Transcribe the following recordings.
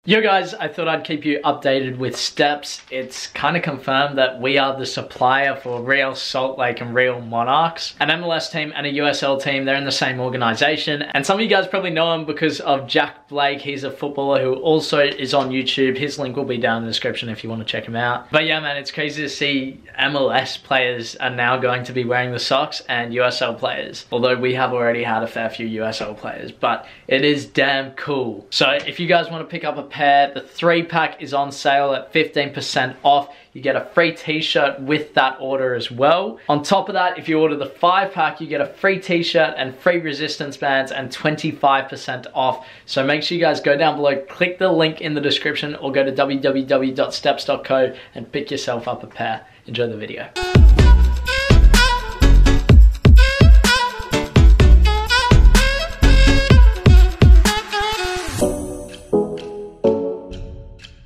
Yo guys, I thought I'd keep you updated with Stepzz. It's kind of confirmed that we are the supplier for Real Salt Lake and Real Monarchs, an MLS team and a USL team. They're in the same organization, and some of you guys probably know him because of Jack Blake. He's a footballer who also is on YouTube. His link will be down in the description if you want to check him out. But yeah man, it's crazy to see MLS players are now going to be wearing the socks and USL players, although we have already had a fair few USL players, but it is damn cool. So if you guys want to pick up a pair, the 3-pack is on sale at 15% off. You get a free t-shirt with that order as well. On top of that, if you order the 5-pack, you get a free t-shirt and free resistance bands and 25% off. So make sure you guys go down below, click the link in the description, or go to www.stepzz.co and pick yourself up a pair. Enjoy the video.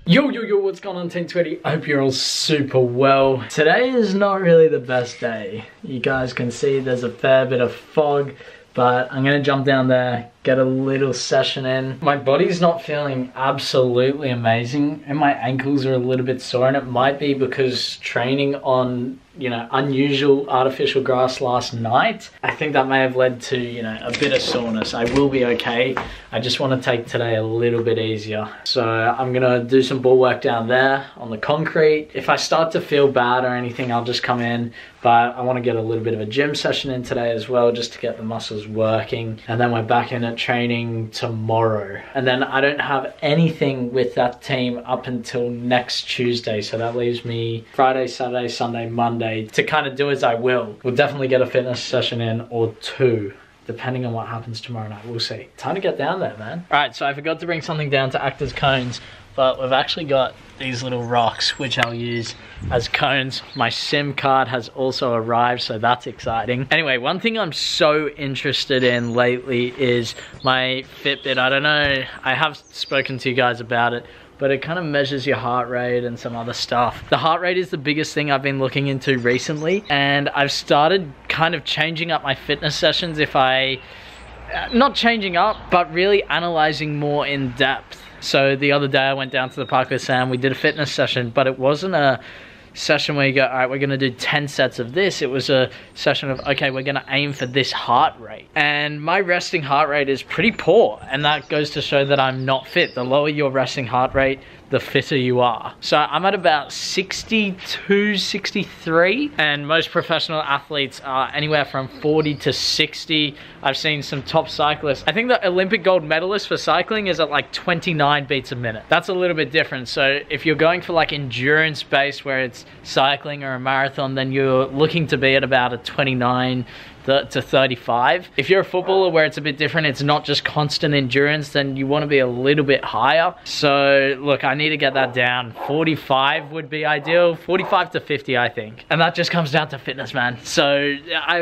Yo, what's going on Team 20? I hope you're all super well. Today is not really the best day. You guys can see there's a fair bit of fog, but I'm gonna jump down there, get a little session in. My body's not feeling absolutely amazing and my ankles are a little bit sore, and it might be because training on, you know, unusual artificial grass last night. I think that may have led to, you know, a bit of soreness. I will be okay. I just want to take today a little bit easier. So I'm gonna do some ball work down there on the concrete. If I start to feel bad or anything, I'll just come in, but I want to get a little bit of a gym session in today as well, just to get the muscles working. And then we're back in at training tomorrow. And then I don't have anything with that team up until next Tuesday. So that leaves me Friday, Saturday, Sunday, Monday to kind of do as I will. We'll definitely get a fitness session in or two, depending on what happens tomorrow night. We'll see. Time to get down there, man. All right, so I forgot to bring something down to act as cones, but we've actually got these little rocks which I'll use as cones. My SIM card has also arrived, so that's exciting. Anyway, one thing I'm so interested in lately is my Fitbit. I don't know, I have spoken to you guys about it, but it kind of measures your heart rate and some other stuff. The heart rate is the biggest thing I've been looking into recently, and I've started kind of changing up my fitness sessions. Not changing up, but really analyzing more in depth. So the other day I went down to the park with Sam, we did a fitness session, but it wasn't a session where you go, all right, we're gonna do 10 sets of this. It was a session of, okay, we're gonna aim for this heart rate. And my resting heart rate is pretty poor, and that goes to show that I'm not fit. The lower your resting heart rate, the fitter you are. So I'm at about 62, 63, and most professional athletes are anywhere from 40 to 60. I've seen some top cyclists. I think the Olympic gold medalist for cycling is at like 29 beats a minute. That's a little bit different. So if you're going for like endurance based, where it's cycling or a marathon, then you're looking to be at about a 29 to 35. If you're a footballer where it's a bit different, it's not just constant endurance, then you want to be a little bit higher. So look, I need to get that down. 45 would be ideal. 45 to 50, I think. And that just comes down to fitness, man. So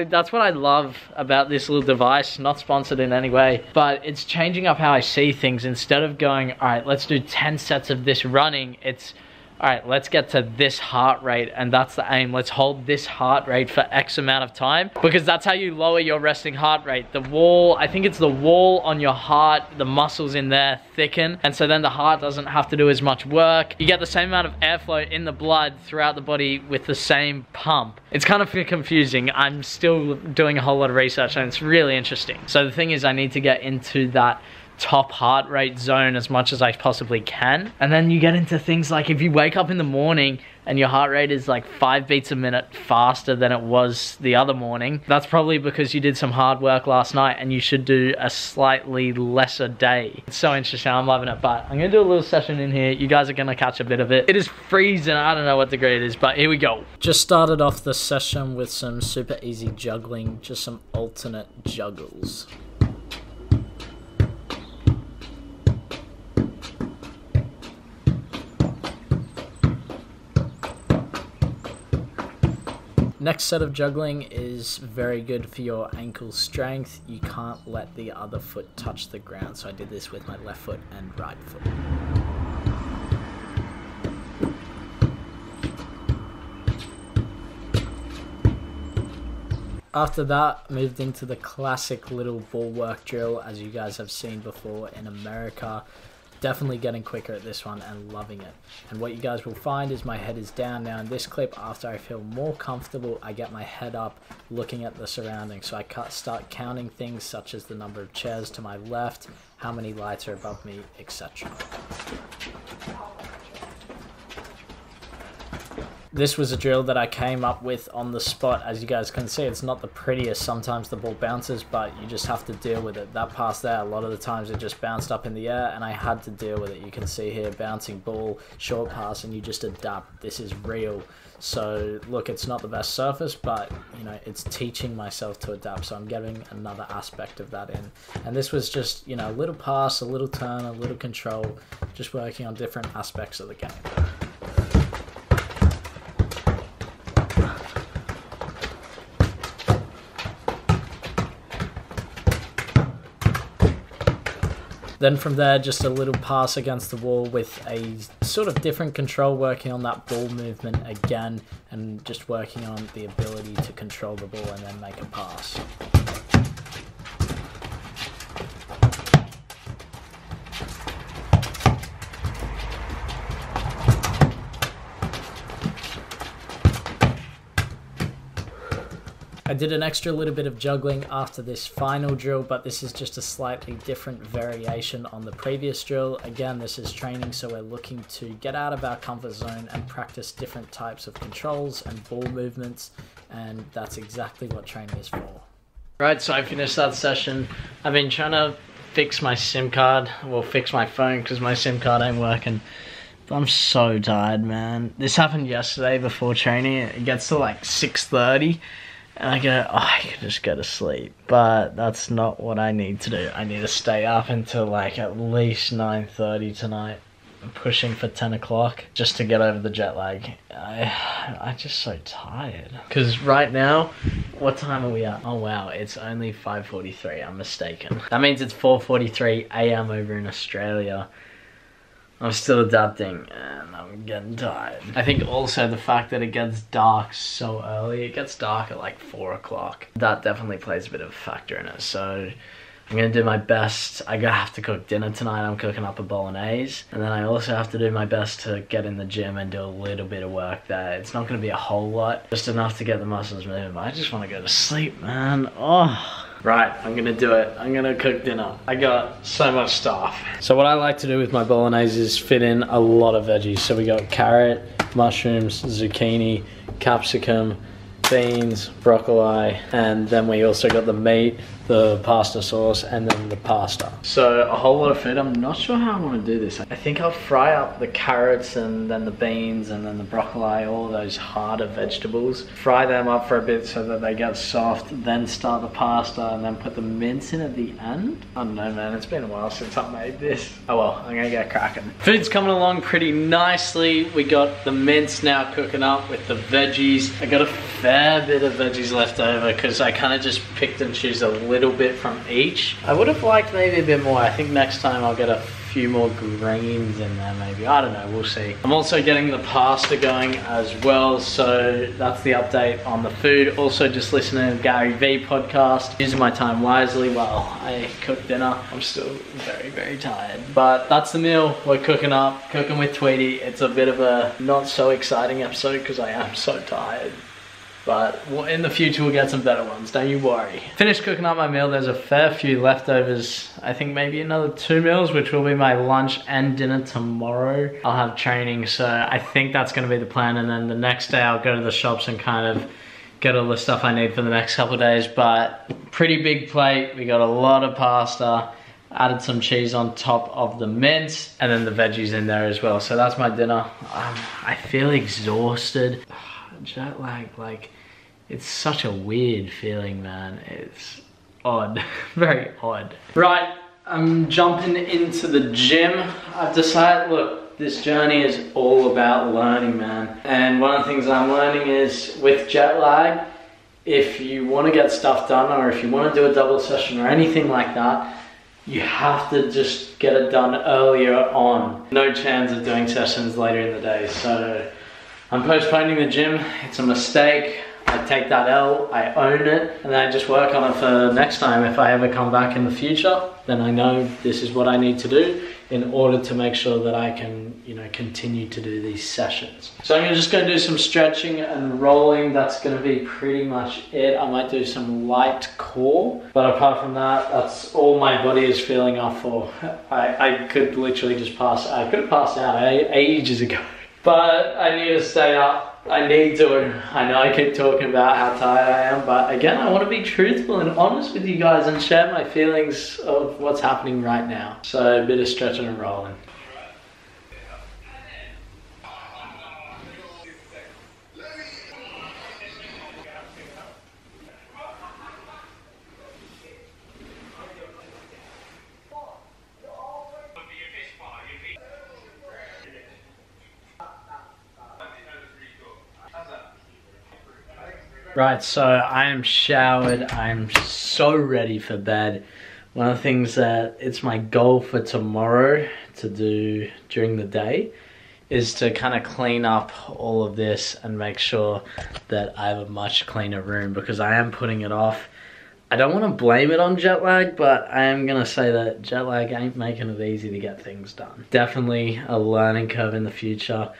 that's what I love about this little device. Not sponsored in any way, but it's changing up how I see things. Instead of going, all right, let's do 10 sets of this running, it's, all right, let's get to this heart rate, and that's the aim. Let's hold this heart rate for X amount of time, because that's how you lower your resting heart rate. The wall, I think it's the wall on your heart, the muscles in there thicken, and so then the heart doesn't have to do as much work. You get the same amount of airflow in the blood throughout the body with the same pump. It's kind of confusing. I'm still doing a whole lot of research, and it's really interesting. So the thing is, I need to get into that top heart rate zone as much as I possibly can. And then you get into things like, if you wake up in the morning and your heart rate is like 5 beats a minute faster than it was the other morning, that's probably because you did some hard work last night and you should do a slightly lesser day. It's so interesting, I'm loving it. But I'm gonna do a little session in here. You guys are gonna catch a bit of it. It is freezing, I don't know what degree it is, but here we go. Just started off the session with some super easy juggling, just some alternate juggles. Next set of juggling is very good for your ankle strength. You can't let the other foot touch the ground, so I did this with my left foot and right foot. After that, moved into the classic little ball work drill, as you guys have seen before in America. Definitely getting quicker at this one and loving it. And what you guys will find is my head is down now in this clip. After I feel more comfortable, I get my head up looking at the surroundings. So I start counting things such as the number of chairs to my left, how many lights are above me, etc. This was a drill that I came up with on the spot. As you guys can see, it's not the prettiest. Sometimes the ball bounces, but you just have to deal with it. That pass there, a lot of the times it just bounced up in the air, and I had to deal with it. You can see here, bouncing ball, short pass, and you just adapt. This is real. So look, it's not the best surface, but you know, it's teaching myself to adapt. So I'm getting another aspect of that in. And this was just, you know, a little pass, a little turn, a little control, just working on different aspects of the game. Then from there, just a little pass against the wall with a sort of different control, working on that ball movement again, and just working on the ability to control the ball and then make a pass. I did an extra little bit of juggling after this final drill, but this is just a slightly different variation on the previous drill. Again, this is training, so we're looking to get out of our comfort zone and practice different types of controls and ball movements, and that's exactly what training is for. Right, so I finished that session. I've been trying to fix my SIM card, well, fix my phone because my SIM card ain't working. I'm so tired, man. This happened yesterday before training. It gets to like 6:30. And I go, oh, I could just go to sleep. But that's not what I need to do. I need to stay up until like at least 9:30 tonight. I'm pushing for 10 o'clock just to get over the jet lag. I'm just so tired. Because right now, what time are we at? Oh wow, it's only 5:43. I'm mistaken. That means it's 4:43 AM over in Australia. I'm still adapting and I'm getting tired. I think also the fact that it gets dark so early, it gets dark at like 4 o'clock. That definitely plays a bit of a factor in it. So I'm gonna do my best. I have to cook dinner tonight. I'm cooking up a bolognese. And then I also have to do my best to get in the gym and do a little bit of work there. It's not gonna be a whole lot, just enough to get the muscles moving. But I just wanna go to sleep, man. Oh. Right, I'm gonna do it. I'm gonna cook dinner. I got so much stuff. So what I like to do with my bolognese is fit in a lot of veggies. So we got carrot, mushrooms, zucchini, capsicum, beans, broccoli, and then we also got the meat, the pasta sauce, and then the pasta. So a whole lot of food. I'm not sure how I want to do this. I think I'll fry up the carrots and then the beans and then the broccoli, all those harder vegetables. Fry them up for a bit so that they get soft, then start the pasta and then put the mince in at the end. I don't know, man, it's been a while since I made this. Oh well, I'm gonna get cracking. Food's coming along pretty nicely. We got the mince now cooking up with the veggies. I got a fair bit of veggies left over because I kind of just picked and choose a little bit from each. I would have liked maybe a bit more. I think next time I'll get a few more greens in there maybe. I don't know, we'll see. I'm also getting the pasta going as well, so that's the update on the food. Also just listening to the Gary V podcast, using my time wisely while I cook dinner. I'm still very, very tired. But that's the meal we're cooking up, cooking with Tweety. It's a bit of a not so exciting episode because I am so tired. But in the future we'll get some better ones, don't you worry. Finished cooking up my meal. There's a fair few leftovers. I think maybe another 2 meals, which will be my lunch and dinner tomorrow. I'll have training, so I think that's gonna be the plan. And then the next day I'll go to the shops and kind of get all the stuff I need for the next couple of days. But pretty big plate. We got a lot of pasta. Added some cheese on top of the mince and then the veggies in there as well. So that's my dinner. I feel exhausted. Jet lag, like, it's such a weird feeling, man. It's odd, very odd. Right, I'm jumping into the gym. I've decided, look, this journey is all about learning, man. And one of the things I'm learning is with jet lag, if you want to get stuff done or if you want to do a double session or anything like that, you have to just get it done earlier on. No chance of doing sessions later in the day. So I'm postponing the gym. It's a mistake. I take that L, I own it, and then I just work on it for next time. If I ever come back in the future, then I know this is what I need to do in order to make sure that I can, you know, continue to do these sessions. So I'm just going to do some stretching and rolling. That's going to be pretty much it. I might do some light core, but apart from that, that's all my body is feeling up for. I could literally just pass. I could have passed out ages ago, but I need to stay up. I need to. I know I keep talking about how tired I am, but again, I want to be truthful and honest with you guys and share my feelings of what's happening right now. So a bit of stretching and rolling. Right, so I am showered, I'm so ready for bed. One of the things that it's my goal for tomorrow to do during the day is to kind of clean up all of this and make sure that I have a much cleaner room, because I am putting it off. I don't want to blame it on jet lag, but I am going to say that jet lag ain't making it easy to get things done. Definitely a learning curve in the future.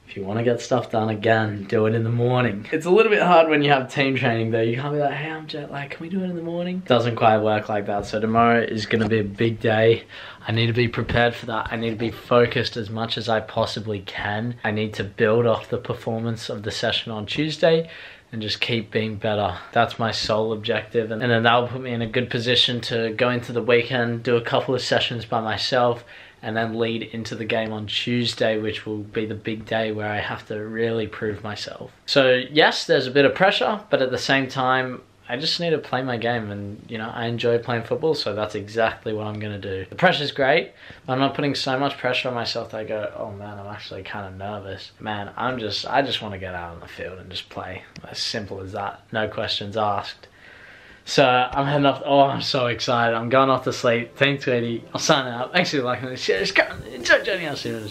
If you want to get stuff done, again, do it in the morning. It's a little bit hard when you have team training though. You can't be like, hey, I'm jet lagged, can we do it in the morning? Doesn't quite work like that. So tomorrow is going to be a big day. I need to be prepared for that. I need to be focused as much as I possibly can. I need to build off the performance of the session on Tuesday and just keep being better. That's my sole objective. And then that'll put me in a good position to go into the weekend, do a couple of sessions by myself, and then lead into the game on Tuesday, which will be the big day where I have to really prove myself. So yes, there's a bit of pressure, but at the same time, I just need to play my game, and you know, I enjoy playing football, so that's exactly what I'm gonna do. The pressure's great, but I'm not putting so much pressure on myself that I go, oh man, I'm actually kind of nervous. Man, I just want to get out on the field and just play. As simple as that, no questions asked. So I'm heading off. Oh, I'm so excited. I'm going off to sleep. Thanks, Tweety. I'll sign out. Thanks for liking this. Just go. Enjoy joining us soon.